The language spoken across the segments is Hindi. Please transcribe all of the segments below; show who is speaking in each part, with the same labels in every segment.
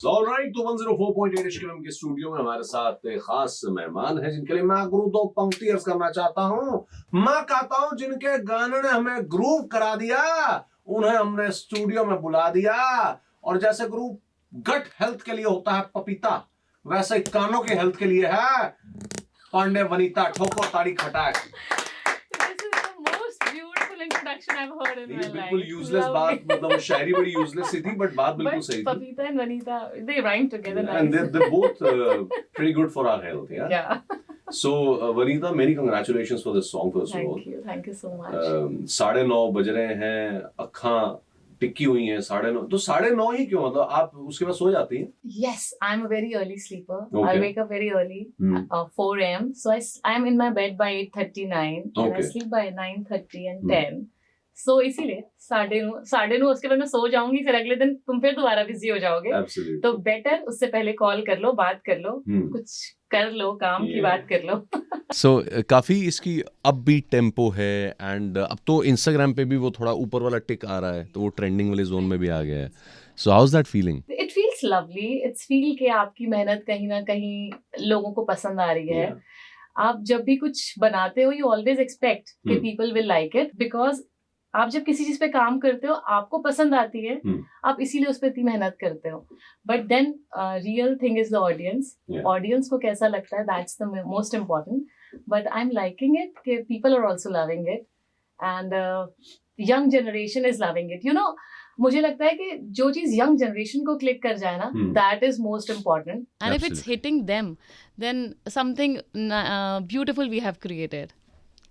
Speaker 1: ऑलराइट, तो 104.8 एचकेएम के स्टूडियो में हमारे साथ एक खास मेहमान है जिनके लिए मैं गुरु दो पंक्ति अर्ज करना चाहता हूँ। मैं कहता हूँ जिनके गाने ने हमें ग्रूव करा दिया, उन्हें हमने स्टूडियो में बुला दिया। और जैसे गुरु गट हेल्थ के लिए होता है पपीता, वैसे ही कानों के हेल्थ के लिए है पांडे वनीता ठोको ताड़ी खटाक।
Speaker 2: Introduction I've heard in my life.
Speaker 1: बिल्कुल यूजलेस बात, मतलब शायरी बड़ी यूजलेस सी थी, बट बात बिल्कुल सही थी.
Speaker 2: Papita and Vanita, they rhyme together nice.
Speaker 1: And they're both pretty good for our health, yeah.
Speaker 2: Yeah.
Speaker 1: So Vanita, many congratulations for this song first of all.
Speaker 2: Thank you so much.
Speaker 1: 9:30 बज रहे हैं, अखां टिक्की हुई हैं 9:30. तो 9:30 ही क्यों, मतलब आप उसके बाद सो जाती हैं?
Speaker 2: Yes, I'm a very early sleeper.
Speaker 1: Okay.
Speaker 2: I wake up very early, 4 a.m. So I'm in my bed by 8:39 and I sleep by 9:30 and 10. So इसीलिए 9:30 उसके बाद मैं सो जाऊंगी, फिर अगले दिन तुम फिर दोबारा बिजी हो जाओगे.
Speaker 1: Absolutely.
Speaker 2: तो बेटर उससे पहले कॉल कर लो, बात कर लो, कुछ कर लो, काम की बात कर लो.
Speaker 3: So काफी इसकी अपबीट टेम्पो है एंड अब तो इंस्टाग्राम पे भी वो थोड़ा ऊपर वाला टिक आ रहा है, तो वो ट्रेंडिंग वाले जोन में भी आ गया है. So how's that feeling?
Speaker 2: It feels lovely. It's feel कि आपकी मेहनत कहीं ना कहीं लोगों को पसंद आ रही है. आप जब भी कुछ बनाते हो, you always expect कि people will like it because आप जब किसी चीज पे काम करते हो, आपको पसंद आती है, आप इसीलिए उस पर इतनी मेहनत करते हो. But then real thing is the audience. Audience को कैसा लगता है, that's the most important. But I am liking it कि people are also loving it and young generation is loving it. You know, मुझे लगता है कि जो चीज यंग जनरेशन को क्लिक कर जाए ना, that is most important.
Speaker 4: And if it's hitting them, then something beautiful we have created.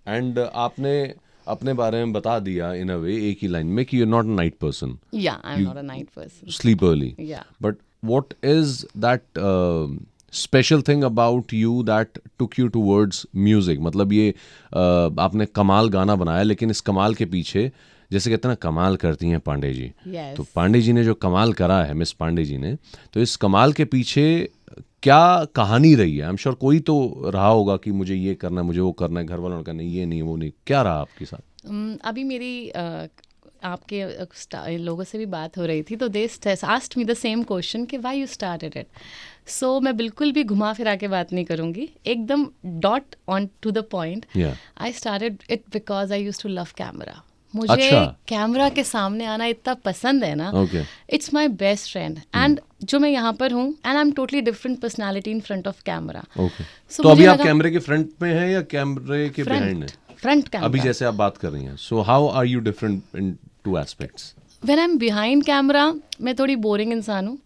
Speaker 3: And आपने अपने बारे में बता दिया इन अ वे एक ही लाइन में कि you are not a night person.
Speaker 4: Yeah I am not a night person.
Speaker 3: Sleep early.
Speaker 4: Yeah
Speaker 3: but what is that special thing about you that took you towards music? मतलब ये आपने कमाल गाना बनाया, लेकिन इस कमाल के पीछे, जैसे कहते हैं ना, कमाल करती हैं पांडे जी. तो पांडे जी ने जो कमाल करा है, मिस पांडे जी ने, तो इस कमाल के पीछे क्या कहानी रही है? आई एम श्योर कोई तो रहा होगा कि मुझे ये करना है, मुझे वो करना है, घर वालों का नहीं, ये नहीं, वो नहीं. क्या रहा आपके साथ?
Speaker 4: अभी मेरी आपके लोगों से भी बात हो रही थी, तो they asked me the same question कि व्हाई यू स्टार्टेड इट. सो मैं बिल्कुल भी घुमा फिरा के बात नहीं करूँगी, एकदम dot on to the point. I started it because I used to love camera. मुझे कैमरा के सामने आना इतना पसंद है ना. It's my best friend. And जो मैं यहाँ पर हूँ, and I am totally different personality in front of camera.
Speaker 3: तो अभी आप कैमरे के फ्रंट में हैं या कैमरे के बिहाइंड हैं?
Speaker 4: Front camera.
Speaker 3: अभी जैसे आप बात कर रही हैं, so how are you different in two aspects?
Speaker 4: When I am behind camera, मैं थोड़ी बोरिंग इंसान हूँ,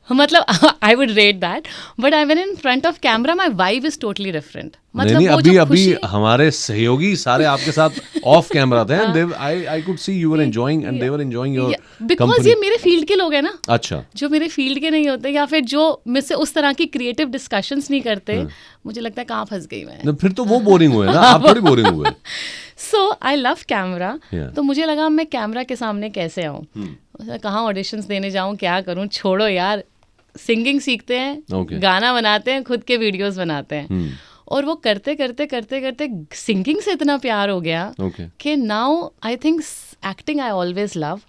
Speaker 4: मतलब I would rate that. But I when in front of camera, my vibe is totally different. मतलब
Speaker 3: नहीं, अभी हमारे सहयोगी सारे आपके साथ ऑफ कैमरा थे and I could see you were enjoying and they were enjoying your company.
Speaker 4: Because ये मेरे फील्ड के लोग हैं ना.
Speaker 3: अच्छा. जो
Speaker 4: मेरे फील्ड के नहीं होते, या फिर जो मुझसे उस तरह की क्रिएटिव डिस्कशंस नहीं करते, मुझे लगता है कहाँ फंस गई मैं.
Speaker 3: फिर तो वो बोरिंग हुए ना, आप थोड़ी बोरिंग हुए.
Speaker 4: सो आई लव कैमरा. तो मुझे लगा मैं कैमरा के सामने कैसे आऊँ, कहाँ ऑडिशंस देने जाऊँ, क्या करूँ. छोड़ो यार, सिंगिंग सीखते हैं, गाना बनाते हैं, खुद के वीडियोस बनाते हैं. और वो करते करते करते करते सिंगिंग से इतना प्यार हो गया कि now I think acting I always love,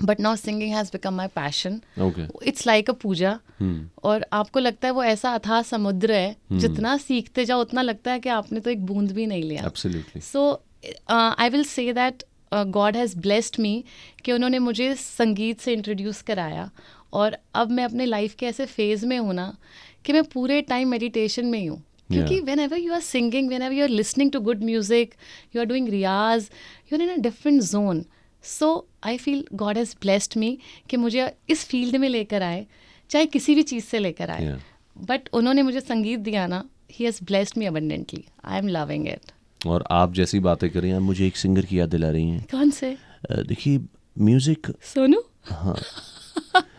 Speaker 4: but now singing has become my passion. It's like a puja. और आपको लगता है वो ऐसा अथाह समुद्र है, जितना सीखते जाओ उतना लगता है कि आपने तो एक बूंद भी नहीं लिया. So I will say that God has blessed me कि उन्होंने मुझे संगीत से इंट्रोड्यूस कराया. और अब मैं अपने लाइफ के ऐसे फेज़ में हूँ ना कि मैं पूरे टाइम मेडिटेशन में ही हूँ. क्योंकि whenever you are singing, whenever you are listening to good music, you are doing रियाज, you are in a different zone. So I feel God has blessed me कि मुझे इस फील्ड में लेकर आए, चाहे किसी भी चीज़ से लेकर आए. बट उन्होंने मुझे संगीत दिया ना, he has blessed me abundantly. I am loving it.
Speaker 3: और आप जैसी बातें कर रही हैं, मुझे एक सिंगर की याद दिला रही हैं.
Speaker 4: कौन से?
Speaker 3: देखिए, म्यूजिक.
Speaker 4: सोनू.
Speaker 3: हाँ.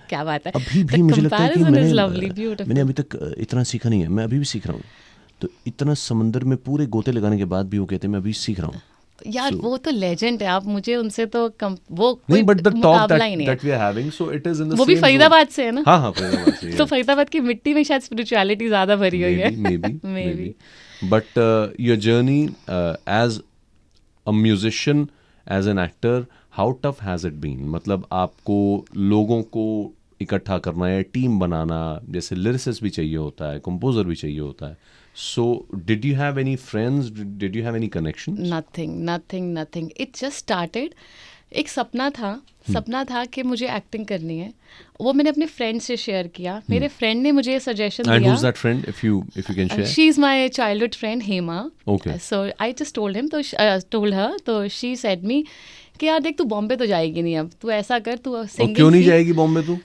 Speaker 4: क्या बात है.
Speaker 3: अभी भी मुझे लगता है कि मैंने अभी तक इतना सीखा नहीं है. मैं अभी भी सीख रहा हूँ. तो इतना समंदर में पूरे गोते लगाने के बाद भी वो कहते हैं मैं अभी सीख रहा हूँ.
Speaker 4: यार वो तो लेजेंड है. आप मुझे उनसे तो वो
Speaker 3: नहीं, but the talk that we are having, so it is in the
Speaker 4: वो भी फरीदाबाद से है ना.
Speaker 3: हाँ, फरीदाबाद से.
Speaker 4: तो फरीदाबाद की मिट्टी में शायद स्पिरिचुअलिटी ज्यादा भरी हुई है.
Speaker 3: Maybe. But your journey as a musician, as an actor, how tough has it been? मतलब आपको लोगों को इकट्ठा करना है, टीम बनाना, जैसे लिरिसिस्ट भी चाहिए होता है, कंपोजर भी चाहिए होता है. So, did you have any friends? Did you have any connections?
Speaker 4: Nothing. It just started. एक सपना था कि मुझे एक्टिंग करनी है. वो मैंने अपने फ्रेंड से शेयर किया. मेरे फ्रेंड ने मुझे सजेशन दिया.
Speaker 3: And who's that friend, if you can share?
Speaker 4: She is my childhood friend, Hema.
Speaker 3: Okay.
Speaker 4: So I just told her. तो she said me कि यार देख, तू बॉम्बे तो जाएगी नहीं अब. तू ऐसा कर, तू सिंगिंग.
Speaker 3: क्यों नहीं जाएगी बॉम्बे तू?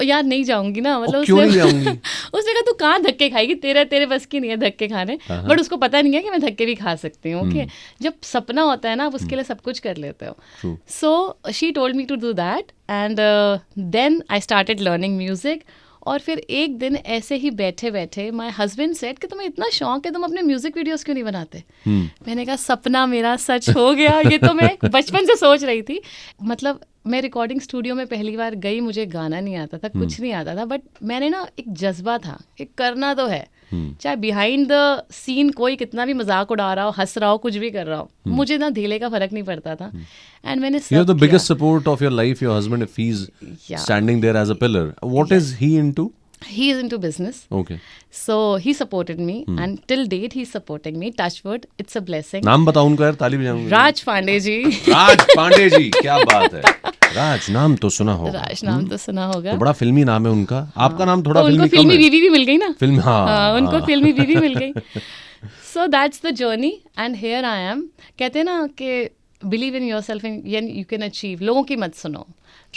Speaker 4: यार नहीं जाऊंगी ना, मतलब
Speaker 3: क्यों नहीं जाऊंगी?
Speaker 4: उसने कहा तू कहाँ धक्के खाएगी, तेरे बस की नहीं है धक्के खाने. बट उसको पता नहीं है कि मैं धक्के भी खा सकती हूँ. ओके, जब सपना होता है ना, आप उसके लिए सब कुछ कर लेते हो. So she told me to do that and then I started learning music. और फिर एक दिन ऐसे ही बैठे माय हस्बैंड सेड कि तुम्हें इतना शौक है, तुम अपने म्यूजिक वीडियोस क्यों नहीं बनाते. मैंने कहा सपना मेरा सच हो गया. ये तो मैं बचपन से सोच रही थी. मतलब मैं रिकॉर्डिंग स्टूडियो में पहली बार गई, मुझे गाना नहीं आता था, कुछ नहीं आता था, बट मैंने ना एक जज्बा था कि करना तो है. चाहे बिहाइंड द सीन कोई कितना भी मजाक उड़ा रहा हो, हंस रहा हो, कुछ भी कर रहा हो, मुझे ना धेले का फर्क नहीं पड़ता था. एंड मैंने सब
Speaker 3: You're the biggest support of your life, your husband, if he's standing there as a pillar. What is he into?
Speaker 4: He is into business.
Speaker 3: Okay.
Speaker 4: So he supported me and till date he's supporting me. Touch wood, it's a blessing.
Speaker 3: नाम बताओ उनका यार, ताली बजाऊंगा.
Speaker 4: राज पांडे जी.
Speaker 3: राज पांडे जी, क्या बात है. राज नाम तो सुना होगा.
Speaker 4: राज नाम तो सुना होगा.
Speaker 3: तो बड़ा फिल्मी नाम है उनका. आपका नाम थोड़ा
Speaker 4: तो
Speaker 3: फिल्मी
Speaker 4: उनको
Speaker 3: कम
Speaker 4: फिल्मी
Speaker 3: है.
Speaker 4: बीवी भी मिल गई ना.
Speaker 3: फिल्म,
Speaker 4: उनको फिल्मी बीवी मिल गई. So that's the journey and here I am. कहते हैं ना कि believe in your self and you can achieve. लोगों की मत सुनो.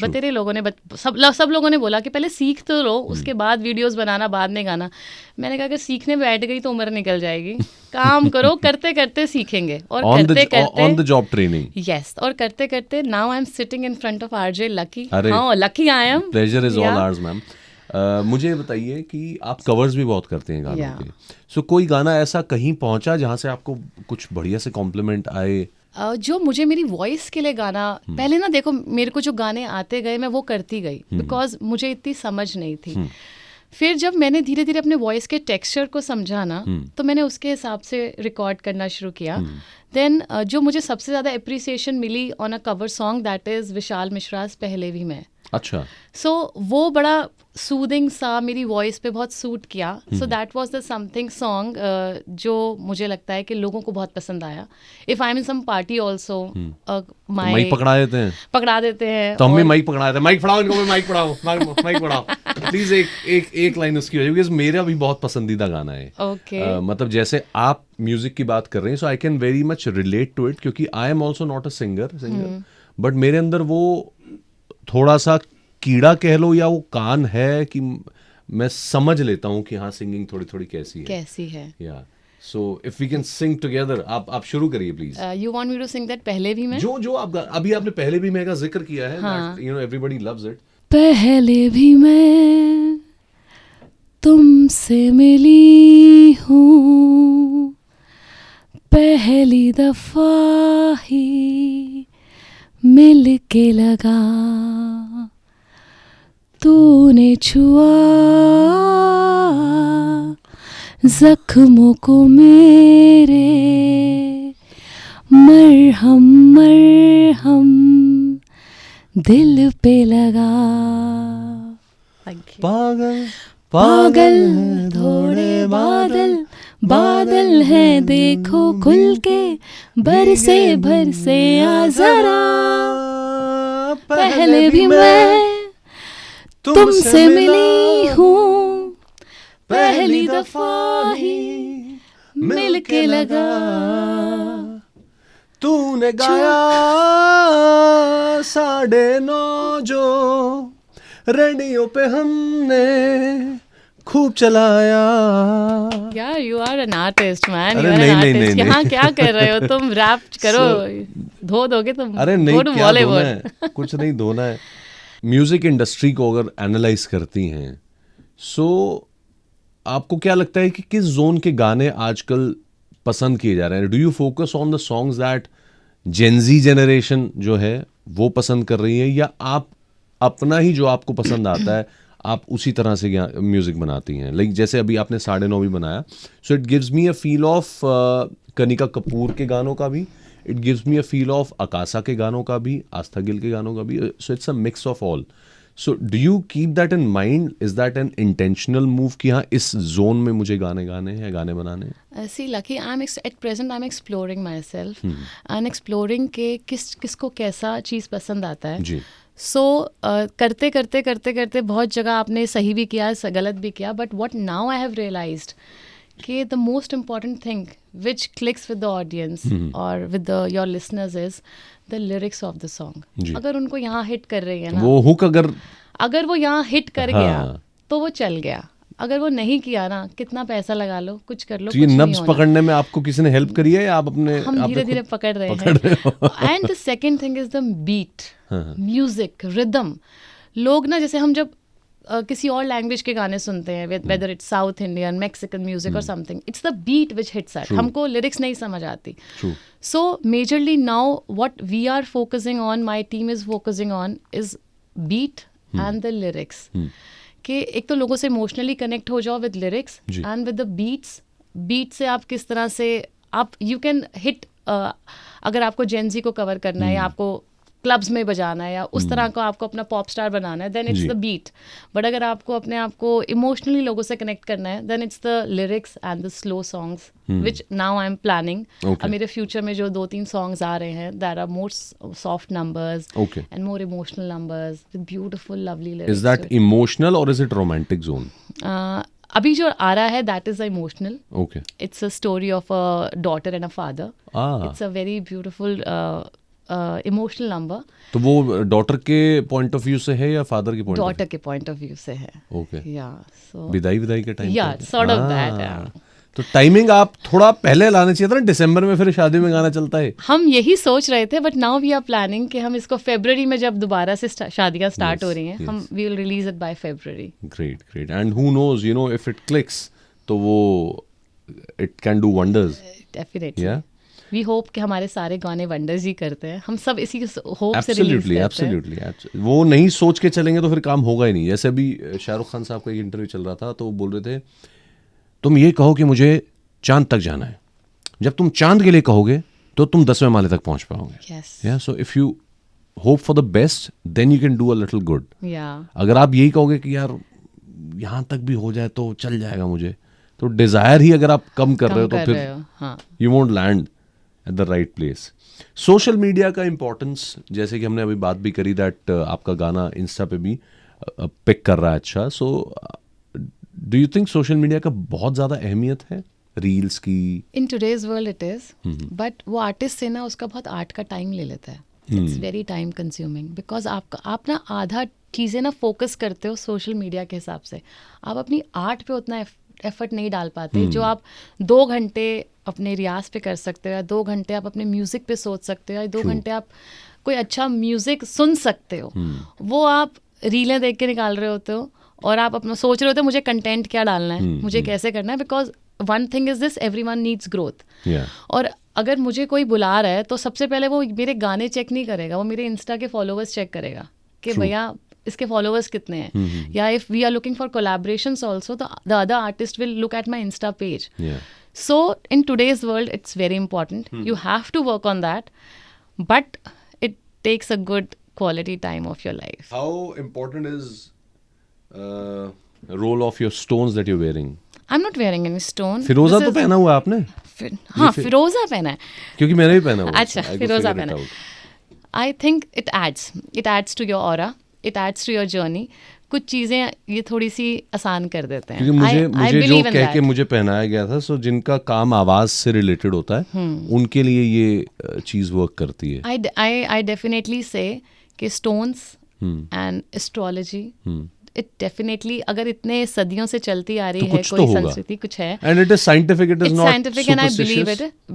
Speaker 4: बतेरे लोगों ने सब लोगों ने बोला कि पहले सीख तो लो, उसके बाद वीडियोस बनाना, बाद में गाना. मैंने कहा कि सीखने बैठ गई तो उम्र निकल जाएगी. काम करो, करते करते सीखेंगे. और करते करते
Speaker 3: on the job training.
Speaker 4: Yes, और करते करते now I am sitting in front of RJ Lucky. हाँ, lucky I am.
Speaker 3: Pleasure is all ours ma'am. मुझे बताइए कि आप कवर्स भी बहुत करते हैं गानों के. सो कोई गाना ऐसा कहीं पहुंचा जहाँ से आपको कुछ बढ़िया से कॉम्प्लीमेंट आए?
Speaker 4: जो मुझे मेरी वॉइस के लिए गाना, पहले ना देखो मेरे को जो गाने आते गए मैं वो करती गई बिकॉज मुझे इतनी समझ नहीं थी. फिर जब मैंने धीरे धीरे अपने वॉइस के टेक्सचर को समझा ना, तो मैंने उसके हिसाब से रिकॉर्ड करना शुरू किया. देन जो मुझे सबसे ज़्यादा अप्रिसिएशन मिली on a cover song, that is Vishal Mishra's पहले भी मैं.
Speaker 3: अच्छा.
Speaker 4: सो वो बड़ा सूदिंग सा मेरी वॉइस पे बहुत सूट किया. So that was the something song जो मुझे लगता है कि लोगों को बहुत पसंद आया. If I am in some party also
Speaker 3: mic
Speaker 4: पकड़ा देते हैं.
Speaker 3: तो हम भी माइक पकड़ा देते हैं. माइक पकड़ाओ इनको, माइक पकड़ाओ प्लीज. एक लाइन उसकी हो जाए, मेरा भी बहुत पसंदीदा गाना है.
Speaker 4: ओके.
Speaker 3: मतलब जैसे आप म्यूजिक की बात कर रहे हैं, so I can very much relate to it, क्योंकि I am also not a singer, but मेरे अंदर वो थोड़ा सा कीड़ा कह लो या वो कान है कि मैं समझ लेता हूँ कि हाँ सिंगिंग थोड़ी थोड़ी कैसी है. Yeah so if we can sing together. आप शुरू करिए please.
Speaker 4: You want me to sing that पहले भी मैं?
Speaker 3: जो आप अभी आपने पहले भी मैं का जिक्र किया है, you know everybody loves it.
Speaker 4: पहले भी मैं तुमसे मिली हूँ, पहली दफा ही मिल के लगा, तूने छुआ जख्मों को मेरे, मरहम दिल पे लगा.
Speaker 3: पागल
Speaker 4: पागल थोड़े बादल हैं, देखो खुल के बरसे आ जरा. पहले भी मैं तुमसे मिली हूँ, पहली दफा ही मिल के लगा,
Speaker 3: तूने गाया 9:30 जो रेडियो पे हमने खूब चलाया.
Speaker 4: यार you are an artist man.
Speaker 3: अरे नहीं.
Speaker 4: यहाँ क्या कर रहे हो तुम? रैप करो. धो दोगे तुम?
Speaker 3: अरे नहीं, क्या धोना है? कुछ नहीं धोना है. म्यूजिक इंडस्ट्री को अगर एनालाइज करती हैं, सो आपको क्या लगता है कि किस जोन के गाने आजकल पसंद किए जा रहे हैं? Do you focus on the songs that Gen Z generation जो है वो पसंद कर रही है, या आप अपना ही जो आपको पसंद आता है आप उसी तरह से म्यूजिक बनाती हैं? लाइक जैसे अभी आपने 9:30 भी बनाया, so it gives me a feel of Kanika Kapoor के गानों का भी, it gives me a feel of Akasha के गानों का भी, आस्था गिल के गानों का भी. So it's a mix of all. So do you keep that in mind? Is that an intentional move कि हाँ इस zone में मुझे गाने गाने हैं, गाने बनाने हैं?
Speaker 4: See, Lucky, at present I'm exploring myself and exploring के किसको कैसा चीज़ पसंद आता है.
Speaker 3: जी.
Speaker 4: So करते करते बहुत जगह आपने सही भी किया, गलत भी किया. But what now I have realized कि the most important thing which clicks with the audience or with your listeners is the lyrics of the song. अगर उनको यहाँ हिट कर रही है ना,
Speaker 3: वो हुक अगर
Speaker 4: वो यहाँ हिट कर गया तो वो चल गया. अगर वो नहीं किया ना, कितना पैसा लगा लो, कुछ कर लो,
Speaker 3: तो ये नब्ज पकड़ने में आपको किसी ने हेल्प करी है या आप अपने
Speaker 4: हम धीरे धीरे पकड़ रहे हैं. And the second thing is the beat, music, rhythm. लोग ना, जैसे हम जब किसी और लैंग्वेज के गाने सुनते हैं, whether it's South Indian, Mexican music और something, it's the beat which hits us. हमको लिरिक्स नहीं समझ आती. So majorly now what we are focusing on, my team is focusing on, is beat and the lyrics. कि एक तो लोगों से इमोशनली कनेक्ट हो जाओ with lyrics and with the beats. Beat से आप किस तरह से आप यू कैन हिट, अगर आपको जेनजी को कवर करना है या आपको क्लब्स में बजाना है या उस तरह को आपको अपना पॉप स्टार बनाना है, then it's the beat. But अगर आपको अपने आप को इमोशनली लोगों से कनेक्ट करना है, then it's the lyrics and the slow songs which now I am planning. मेरे फ्यूचर में जो 2-3 सॉन्ग्स आ रहे हैं, that are more soft numbers and more emotional numbers with beautiful lovely lyrics.
Speaker 3: Is that emotional और इज इट रोमांटिक जोन?
Speaker 4: अभी जो आ रहा है that is emotional.
Speaker 3: Okay.
Speaker 4: It's a story of a daughter and a father. It's a very beautiful emotional number.
Speaker 3: तो वो डॉटर के पॉइंट ऑफ व्यू से है या फादर के पॉइंट?
Speaker 4: डॉटर के पॉइंट ऑफ व्यू से है.
Speaker 3: ओके.
Speaker 4: या सो
Speaker 3: विदाई के टाइम.
Speaker 4: या सॉर्ट ऑफ दैट.
Speaker 3: तो टाइमिंग आप थोड़ा पहले लाना चाहिए था ना, दिसंबर में फिर शादी में गाना चलता है.
Speaker 4: हम यही सोच रहे थे, but now we are planning कि हम इसको फरवरी में, जब दोबारा से शादियां स्टार्ट हो रही हैं, हम we will release it by February.
Speaker 3: Great. And who knows, you know, if it clicks तो वो it can do wonders.
Speaker 4: Definitely. We hope कि हमारे सारे गाने वंडर्स ही करते हैं. हम सब इसी होप से रिलीज करते हैं.
Speaker 3: एब्सोल्युटली. वो नहीं सोच के चलेंगे तो फिर काम होगा ही नहीं. जैसे अभी शाहरुख खान साहब का एक इंटरव्यू चल रहा था, तो वो बोल रहे थे, तुम ये कहो कि मुझे चांद तक जाना है. जब तुम चांद के लिए कहोगे तो तुम 10वें माले तक पहुंच पाओगे. Yeah so if you hope for the best, then you can do a little good. अगर आप यही कहोगे कि यार यहाँ तक भी हो जाए तो चल जाएगा मुझे, तो डिजायर ही अगर आप कम कर रहे हो तो फिर you won't land at the right place. Social media का इम्पोर्टेंस, जैसे कि हमने अभी बात भी करी, दैट आपका गाना इंस्टा पे भी पिक कर रहा है. अच्छा, so do you think social media का बहुत ज़्यादा अहमियत है रील्स की?
Speaker 4: In today's world it is, but वो आर्टिस्ट से ना उसका बहुत आर्ट का टाइम ले लेता है. It's very time consuming, because आप ना आधा चीज़ें ना फोकस करते हो सोशल मीडिया के हिसाब से. आप अपनी आर्ट पे उतना एफर्ट नहीं डाल पाते जो आप 2 घंटे अपने रियाज पे कर सकते हो, या 2 घंटे आप अपने म्यूज़िक पे सोच सकते हो, या 2 घंटे आप कोई अच्छा म्यूज़िक सुन सकते हो. वो आप रीलें देख के निकाल रहे होते हो और आप अपना सोच रहे होते हो मुझे कंटेंट क्या डालना है, मुझे कैसे करना है. Because one thing is this, everyone needs growth. और अगर मुझे कोई बुला रहा है तो सबसे पहले वो मेरे गाने चेक नहीं करेगा, वो मेरे इंस्टा के फॉलोवर्स चेक करेगा कि भैया इसके फॉलोवर्स कितने हैं. Yeah if we are looking for collaborations also, the other artist will look at my insta page. So in today's world, it's very important. You have to work on that, but it takes a good quality time of your life.
Speaker 3: How important is roll of your stones that you're wearing?
Speaker 4: I'm not wearing any stone.
Speaker 3: फिरोजा तो पहना हुआ है आपने?
Speaker 4: हाँ, फिरोजा पहना है.
Speaker 3: क्योंकि मैंने भी पहना हुआ.
Speaker 4: अच्छा, फिरोजा पहना है. I think it adds to your aura. It adds to your journey. कुछ चीज़ें ये थोड़ी सी आसान कर देते हैं.
Speaker 3: क्योंकि मुझे जो कह के मुझे पहनाया गया था, सो जिनका काम आवाज़ से रिलेटेड होता है, उनके लिए ये चीज़ वर्क करती है.
Speaker 4: I definitely say कि stones and astrology, it definitely, अगर इतने सदियों से चलती आ रही है कोई संस्कृति, कुछ है,
Speaker 3: and it is scientific, it is not
Speaker 4: scientific, and I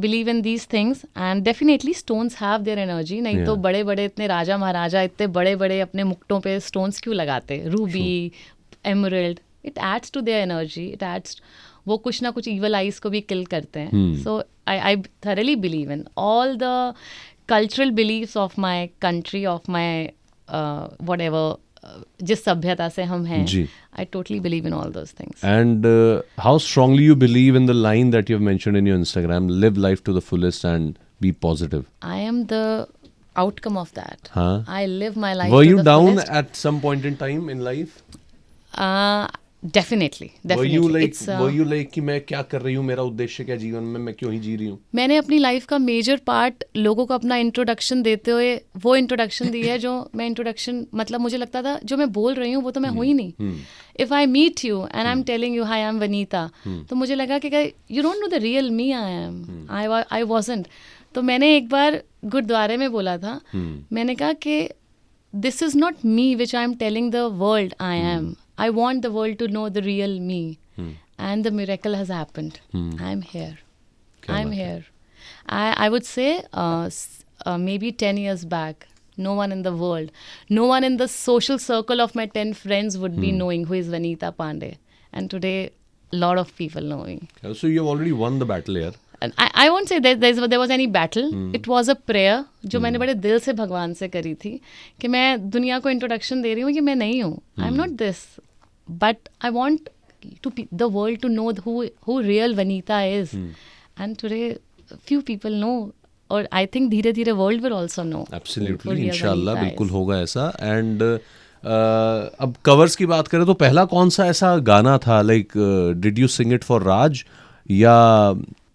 Speaker 4: believe in these things, and definitely stones have their energy. नहीं तो बड़े बड़े इतने राजा महाराजा इतने बड़े बड़े अपने मुक्टों पे stones क्यों लगाते? Ruby, emerald, it adds to their energy, it adds, वो कुछ ना कुछ evil eyes को भी kill करते हैं. So I thoroughly believe in all the cultural beliefs of my country, of my whatever, जिस सभ्यता से हम हैं. I totally believe in all those things.
Speaker 3: And how strongly you believe in the line that you have mentioned in your Instagram, live life to the fullest and be positive?
Speaker 4: I am the outcome of that.
Speaker 3: हाँ.
Speaker 4: I live my life.
Speaker 3: Were
Speaker 4: to
Speaker 3: you
Speaker 4: the
Speaker 3: down
Speaker 4: fullest.
Speaker 3: at some point in time in life?
Speaker 4: Definitely.
Speaker 3: Were you like
Speaker 4: It's,
Speaker 3: कि मैं क्या कर रही हूँ, मेरा उद्देश्य क्या जीवन में, मैं क्यों ही जी रही हूँ?
Speaker 4: मैंने अपनी लाइफ का मेजर पार्ट लोगों को अपना इंट्रोडक्शन देते हुए वो इंट्रोडक्शन दी है जो मैं इंट्रोडक्शन, मतलब मुझे लगता था जो मैं बोल रही हूँ वो तो मैं हुई नहीं. If I meet you and I am telling you hi I am Vanita, तो मुझे लगा कि you don't know the real me I am. I wasn't. तो मैंने एक बार गुरुद्वारे में बोला था, मैंने कहा कि this is not me which I am telling the world I am. I want the world to know the real me. And the miracle has happened. I'm here. I'm here. I would say maybe 10 years back, no one in the world, no one in the social circle of my 10 friends would be knowing who is Vanita Pandey. And today, a lot of people knowing.
Speaker 3: So you have already won the battle here.
Speaker 4: And I won't say that there was any battle. It was a prayer जो मैंने बड़े दिल से भगवान से करी थी कि मैं दुनिया को इंट्रोडक्शन दे रही हूँ कि मैं नहीं हूँ. I'm not this. But I want the world to know who real Vanita is. And today, few people know. और I think धीरे धीरे world will also know.
Speaker 3: Absolutely, इंशाल्लाह बिल्कुल होगा ऐसा. And अब covers की बात करें तो पहला कौन सा ऐसा गाना था, like did you sing it for Raj या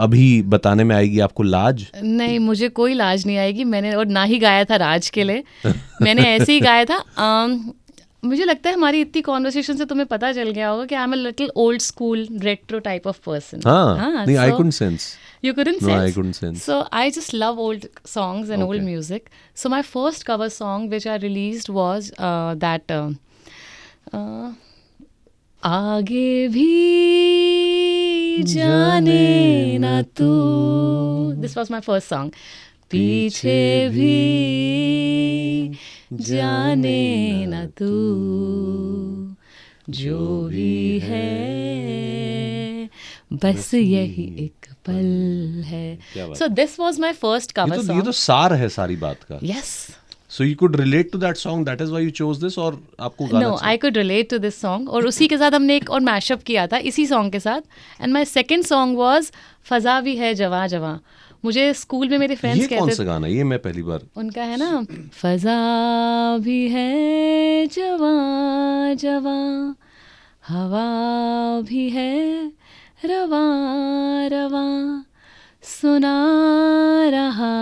Speaker 3: अभी बताने में आएगी आपको लाज?
Speaker 4: नहीं, मुझे कोई लाज नहीं आएगी. मैंने और ना ही गाया था राज के लिए. मैंने ऐसे ही गाया था. मुझे लगता है हमारी इतनी कॉन्वर्सेशन से तुम्हें पता चल गया होगा कि I am a little old school retro type of person.
Speaker 3: नहीं, I couldn't sense.
Speaker 4: You couldn't sense?
Speaker 3: No, I couldn't sense.
Speaker 4: So I just love old songs and old music. So my first cover song which I released was that आगे भी जाने ना तू. This was my first song. पीछे भी जाने ना तू, जो भी है बस यही एक पल है. So this was my first cover song.
Speaker 3: ये तो सार है सारी बात का.
Speaker 4: Yes.
Speaker 3: So you could relate to that song. That is why you chose this, और आपको गाना?
Speaker 4: No, I could relate to this song. और उसी के साथ हमने एक और मैशअप किया था इसी सॉन्ग के साथ. And my second song was फजा भी है जवां जवां. मुझे स्कूल में मेरे फ्रेंड्स कहते थे. ये कौन
Speaker 3: सा गाना? ये मैं पहली बार.
Speaker 4: उनका है ना, फजा भी है जवां जवां, हवा भी है रवां रवां, सुना रहा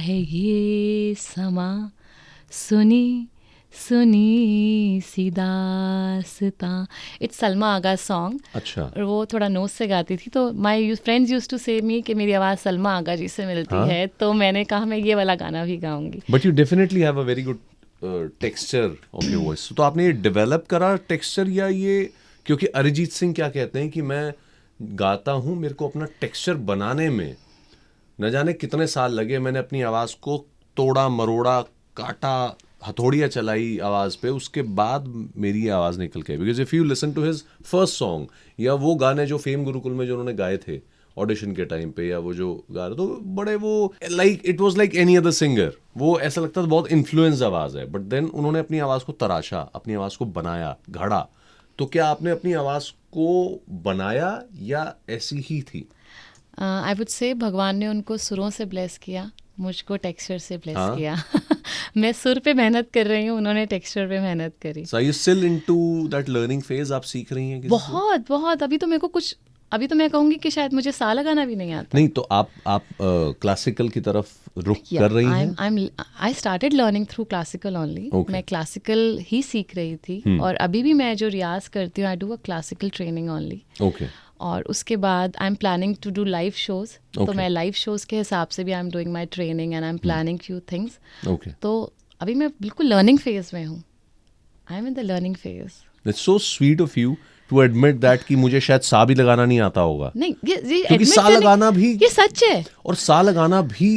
Speaker 4: है ये समा, सुनी सुनी सी दास्तां. It's Salma Agha song.
Speaker 3: अच्छा.
Speaker 4: और वो थोड़ा नोज से गाती थी, तो माय फ्रेंड्स यूज्ड टू से मी कि मेरी आवाज़ सलमा आगा जी से मिलती है, तो मैंने कहा मैं ये वाला गाना भी गाऊंगी.
Speaker 3: But you definitely have a very good texture of your voice. तो आपने ये डेवलप करा टेक्सचर, या ये क्योंकि अरिजीत सिंह क्या कहते हैं कि मैं गाता हूँ, मेरे को अपना टेक्सचर बनाने में न जाने कितने साल लगे, मैंने अपनी आवाज़ को तोड़ा मरोड़ा काटा, हथौड़ियाँ चलाई आवाज़ पे, उसके बाद मेरी आवाज़ निकल के. Because if you listen to his first song या वो गाने जो फेम गुरुकुल में जो उन्होंने गाए थे ऑडिशन के टाइम पे, या वो जो गा रहे, तो बड़े वो like it was like any other singer. वो ऐसा लगता था बहुत इन्फ्लुएंस आवाज़ है, बट देन उन्होंने अपनी आवाज़ को तराशा, अपनी आवाज़ को बनाया, घड़ा. तो क्या आपने अपनी आवाज़ को बनाया या ऐसी ही थी?
Speaker 4: आई वुड से भगवान ने उनको सुरों से ब्लेस किया, मुझको टेक्सचर से ब्लेस किया. मैं सुर पे मेहनत कर रही हूँ, उन्होंने टेक्सचर पे मेहनत करी.
Speaker 3: So are you still into that learning phase? आप सीख रही हैं?
Speaker 4: बहुत बहुत. अभी तो मेरे को कुछ, अभी तो मैं कहूँगी कि शायद मुझे सा लगाना भी नहीं आता.
Speaker 3: नहीं, तो आप क्लासिकल की तरफ रुख कर रही हैं?
Speaker 4: आई started learning through classical only. मैं क्लासिकल ही सीख रही थी. और अभी भी मैं जो रियाज करती हूँ, I do a classical training only.
Speaker 3: Okay.
Speaker 4: और उसके बाद I am planning to do live shows. तो मैं लाइव शोज के हिसाब से भी I am doing my training and I am planning few things. तो अभी मैं बिल्कुल लर्निंग फेज में हूँ. I am in the learning phase.
Speaker 3: It's so sweet of you to admit that कि मुझे शायद सा भी लगाना नहीं आता होगा.
Speaker 4: नहीं,
Speaker 3: क्योंकि सा लगाना भी,
Speaker 4: ये सच है.
Speaker 3: और सा लगाना भी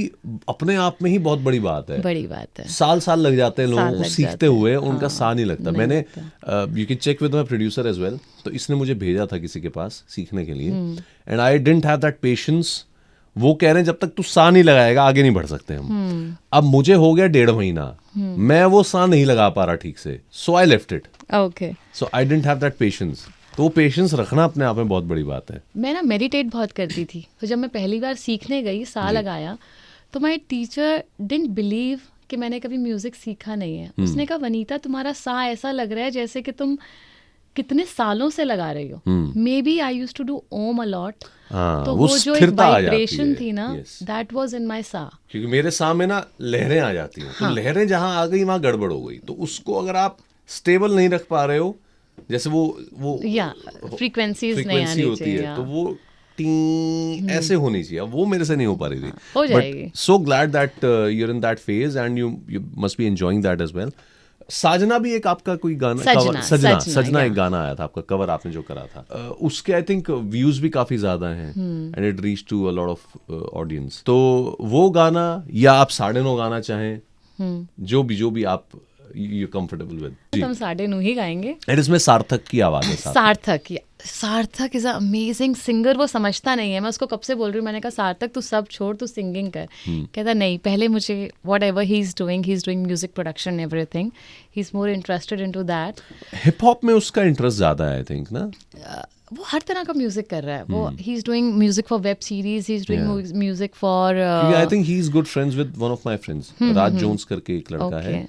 Speaker 3: अपने आप में ही बहुत बड़ी बात है.
Speaker 4: बड़ी बात है.
Speaker 3: साल लग जाते हैं लोगों को सीखते हुए, उनका सा नहीं लगता. मैंने you can check with my producer as well. तो इसने मुझे भेजा था किसी के पास सीखने के लिए, and I didn't have that patience. वो कह रहे हैं जब तक तू सा नहीं लगाएगा आगे नहीं बढ़ सकते हम. अब मुझे हो गया 1.5 महीना, मैं वो सा नहीं लगा पा रहा ठीक से, so I left it.
Speaker 4: Okay.
Speaker 3: So I didn't have that patience. तो वो पेशेंस रखना अपने आप में बहुत बड़ी बात है.
Speaker 4: मैं ना मेडिटेट बहुत करती थी. तो जब मैं पहली बार सीखने गई, सा लगाया, तो माय टीचर डिडंट बिलीव कि मैंने कभी म्यूजिक सीखा नहीं है। उसने कहा वनीता तुम्हारा सा ऐसा लग रहा है जैसे कि तुम कितने सालों से लगा रही हो। Maybe I used to do Om a lot, तो वो जो एक वाइब्रेशन थी ना, दैट वाज इन माय सा।
Speaker 3: क्योंकि मेरे सा में ना लहरें आ जाती हैं, तो लहरें जहाँ आ गई वहाँ गड़बड़ हो गई। तो उसको अगर आप स्टेबल नहीं रख पा रहे हो, जैसे वो
Speaker 4: या फ्रीक्वेंसीज नहीं आनी
Speaker 3: होती
Speaker 4: चाहिए,
Speaker 3: है, तो वो ऐसे होनी चाहिए। अब वो मेरे से नहीं हो पा रही थी।
Speaker 4: हो जाएगी।
Speaker 3: So glad that you are in that phase and you must be enjoying that as well. Saajna भी एक आपका कोई गाना, सजना एक गाना आया था आपका, कवर आपने जो करा था, उसके आई थिंक व्यूज भी काफी ज्यादा हैं and it reach to a lot of audience. तो वो गाना या आप 9.5 गाना चाहें, जो भी आप यू कंफर्टेबल विद।
Speaker 4: हम 9.5 ही गाएंगे।
Speaker 3: एंड इसमें सार्थक की आवाज है।
Speaker 4: सार्थक इज अ अमेजिंग सिंगर। वो समझता नहीं है, मैं उसको कब से बोल रही हूँ, मैंने कहा सार्थक तू सब छोड़, तू सिंगिंग कर। कहता नहीं, पहले मुझे what ever he is doing music production everything, he is more interested into that.
Speaker 3: Hip hop में उसका इंटरेस्ट ज्यादा है आई थिंक ना।
Speaker 4: वो हर तरह का म्यूजिक कर रहा है। वो he is doing music for web series, he is doing music for,
Speaker 3: I think he is good friends with one of my friends, Raj Jones करके एक लड़का है।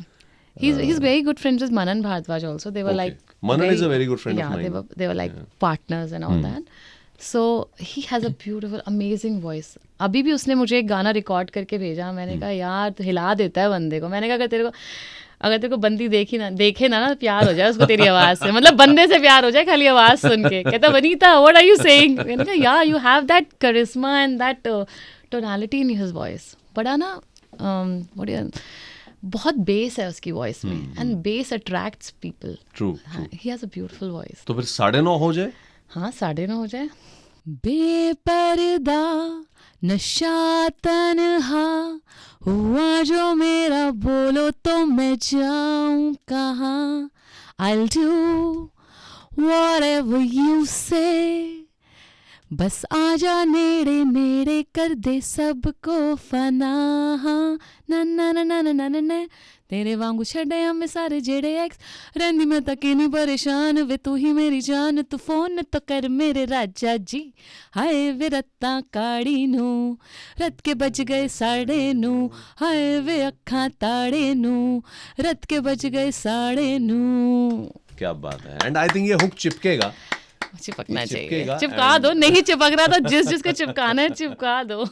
Speaker 4: He's very good friends with Manan Bhardwaj also. They were like
Speaker 3: Manan is a very good friend of mine.
Speaker 4: They were like partners and all that. So he has a beautiful, amazing voice. अभी भी उसने मुझे एक गाना रिकॉर्ड करके भेजा। मैंने कहा यार तो हिला देता है बंदे को। मैंने कहा अगर तेरे को बंदी देखे ना प्यार हो जाए उसको तेरी आवाज से, मतलब बंदे से प्यार हो जाए खाली आवाज सुन के। कहता Vanita what are you saying? मैंने कहा यार you have that charisma and that tonality in his voice. बड़ा ना बहुत बेस है उसकी वॉइस में, and bass attracts people.
Speaker 3: True,
Speaker 4: he has a beautiful voice.
Speaker 3: तो फिर 9.5 हो जाए।
Speaker 4: हाँ 9.5 हो जाए। बेपर्दा नशा तन्हा हुआ जो मेरा, बोलो तो मैं जाऊं कहाँ। I'll do whatever you say, बस आजा नेड़े नेड़े कर दे सबको फना। ना ना ना ना ना ना ना तेरे वांगू छड़े हमें सारे जेड़े एक्स, रंदी मैं तक नहीं परेशान, वे तू ही मेरी जान, तू फोन तो कर मेरे राजा जी। हाय वे रत्ता काड़ी नू, रत के बज गए 9:30, हाय वे अखा ताड़े नू, रत के बज गए 9:30।
Speaker 3: क्या बात है। एंड आई थिंक ये हुक चिपकेगा,
Speaker 4: चिपकना चाहिए। चिपका दो, नहीं चिपक रहा तो जिसको चिपकाना है चिपका दो।